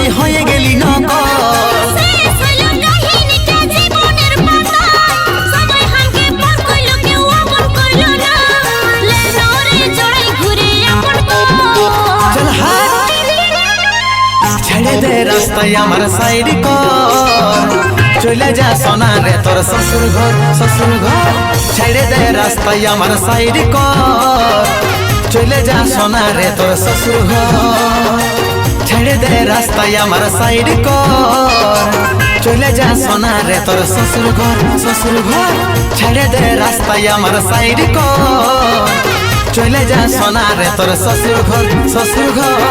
তুই হয়ে গেলি নকল। চল হাট ছেড়ে দে রাস্তায় আমার সাইড কর, চলে যা সোনা রে তোর শ্বশুর ঘর, শ্বশুর ঘর। ছেড়ে দে রাস্তায় আমার সাইড কর, চলে যা সোনা রে তোর শ্বশুর ঘর। ছেড়ে দে রাস্তায় আমার সাইড কর, চলে যা সোনা রে তোর শ্বশুর ঘর, শ্বশুর ঘর। ছেড়ে দে রাস্তায় আমার সাইড কর, চলে যা সোনা রে তোর শ্বশুর ঘর, শ্বশুর ঘর।